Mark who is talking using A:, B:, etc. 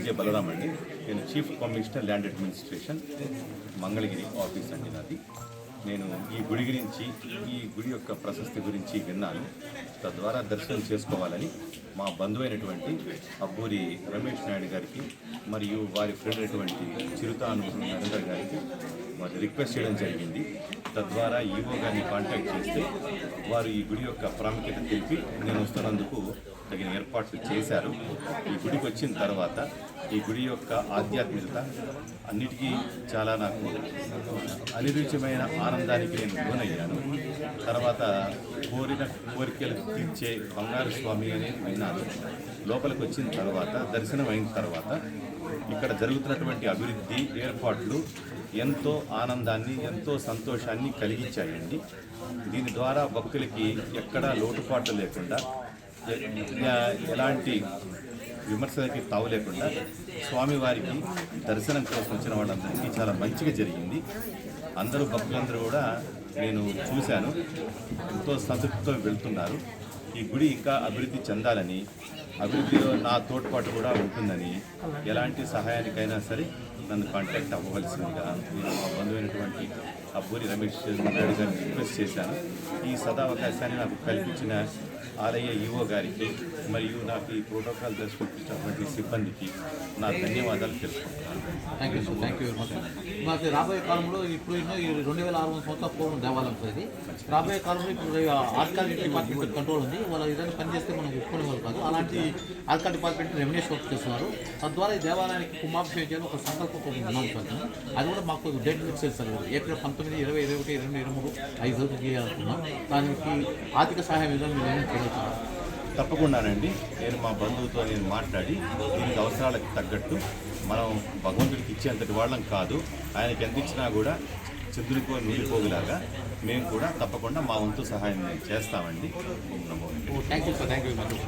A: KJ Balram అండి. నేను chief commissioner land administration Mangalagiri office అండి నాది. నేను ఈ గుడి గురించి, ఈ గుడి యొక్క ప్రశస్తి గురించి విన్నాను. తద్వారా దర్శనం చేసుకోవాలని మా బంధువైనటువంటి అబ్బూరి రమేష్ నాయుడు గారికి మరియు వారి ఫ్రెండ్ అయినటువంటి చిరుతాను నరేంద్ర గారికి మరి రిక్వెస్ట్ చేయడం జరిగింది. తద్వారా ఈవో గారిని కాంటాక్ట్ చేస్తే వారు ఈ గుడి యొక్క ప్రాముఖ్యత తెలిపి నేను వస్తున్నందుకు తగిన ఏర్పాట్లు చేశారు. ఈ గుడికి వచ్చిన తర్వాత ఈ గుడి యొక్క ఆధ్యాత్మికత అన్నిటికీ చాలా నాకు అనిరుచిమైన ఆనందానికి నేను లోనయ్యాను. తర్వాత కోరికలు తీర్చే బంగారు స్వామి అనేది విన్నాను. లోపలికి వచ్చిన తర్వాత, దర్శనం అయిన తర్వాత ఇక్కడ జరుగుతున్నటువంటి అభివృద్ధి ఏర్పాట్లు ఎంతో ఆనందాన్ని, ఎంతో సంతోషాన్ని కలిగించాయండి. దీని ద్వారా భక్తులకి ఎక్కడా లోటుపాట్లు లేకుండా, ఎలాంటి విమర్శలకి తావు లేకుండా స్వామివారికి దర్శనం కోసం వచ్చిన వాళ్ళందరికీ చాలా మంచిగా జరిగింది. అందరూ భక్తులందరూ కూడా నేను చూశాను, ఎంతో సంతృప్తితో వెళ్తున్నారు. ఈ గుడి ఇంకా అభివృద్ధి చెందాలని, అభివృద్ధిలో నా తోడ్పాటు కూడా ఉంటుందని, ఎలాంటి సహాయానికైనా సరే నన్ను కాంటాక్ట్ అవ్వవలసిందిగా నేను మా బంధువైనటువంటి అబ్బూరి రమేష్ నాయుడు గారిని రిక్వెస్ట్ చేశాను. ఈ సదావకాశాన్ని నాకు కల్పించిన ఆలయ ఈవో గారికి మరియు నాకు ఈ ప్రోటోకాల్ దర్శించినటువంటి సిబ్బందికి నా ధన్యవాదాలు తెలుసుకుంటున్నాను.
B: Thank you sir, thank you very much. మాకు రాబోయే కాలంలో ఇప్పుడు ఈ 2600 సంవత్సరాల పూర్వం దేవాలయం సార్ ఇది. రాబోయే కాలంలో ఇప్పుడు ఆర్కాలజీ డిపార్ట్మెంట్ కంట్రోల్ ఉంది. వాళ్ళు ఏదైనా పని చేస్తే మనం ఒప్పుకునే వాళ్ళు కాదు. అలాంటి ఆర్కాల్ డిపార్ట్మెంట్ రెవెన్యూ వర్క్ చేస్తున్నారు. తద్వారా ఈ దేవాలయానికి కుంభాభిషేకం చేయాలని ఒక సంకల్పం ఉన్నాం సార్. అది కూడా మాకు డేట్ ఫిక్స్ చేస్తారు. ఏప్రిల్ 19, 20, 21, 22, 23, 5 రోజులు చేయాలనుకున్నాం. దానికి ఆర్థిక సహాయం విధానం చేయవచ్చు.
A: తప్పకుండానండి. నేను మా బంధువుతో మాట్లాడి దీనికి అవసరాలకు తగ్గట్టు మనం భగవంతుడికి ఇచ్చేంతటి వాళ్ళం కాదు. ఆయనకి ఎంత ఇచ్చినా కూడా చిందులుకో నీళ్ళిపోగులాగా మేము కూడా తప్పకుండా మా వంతు సహాయం చేస్తామండి.
B: Thank you sir, thank you very much.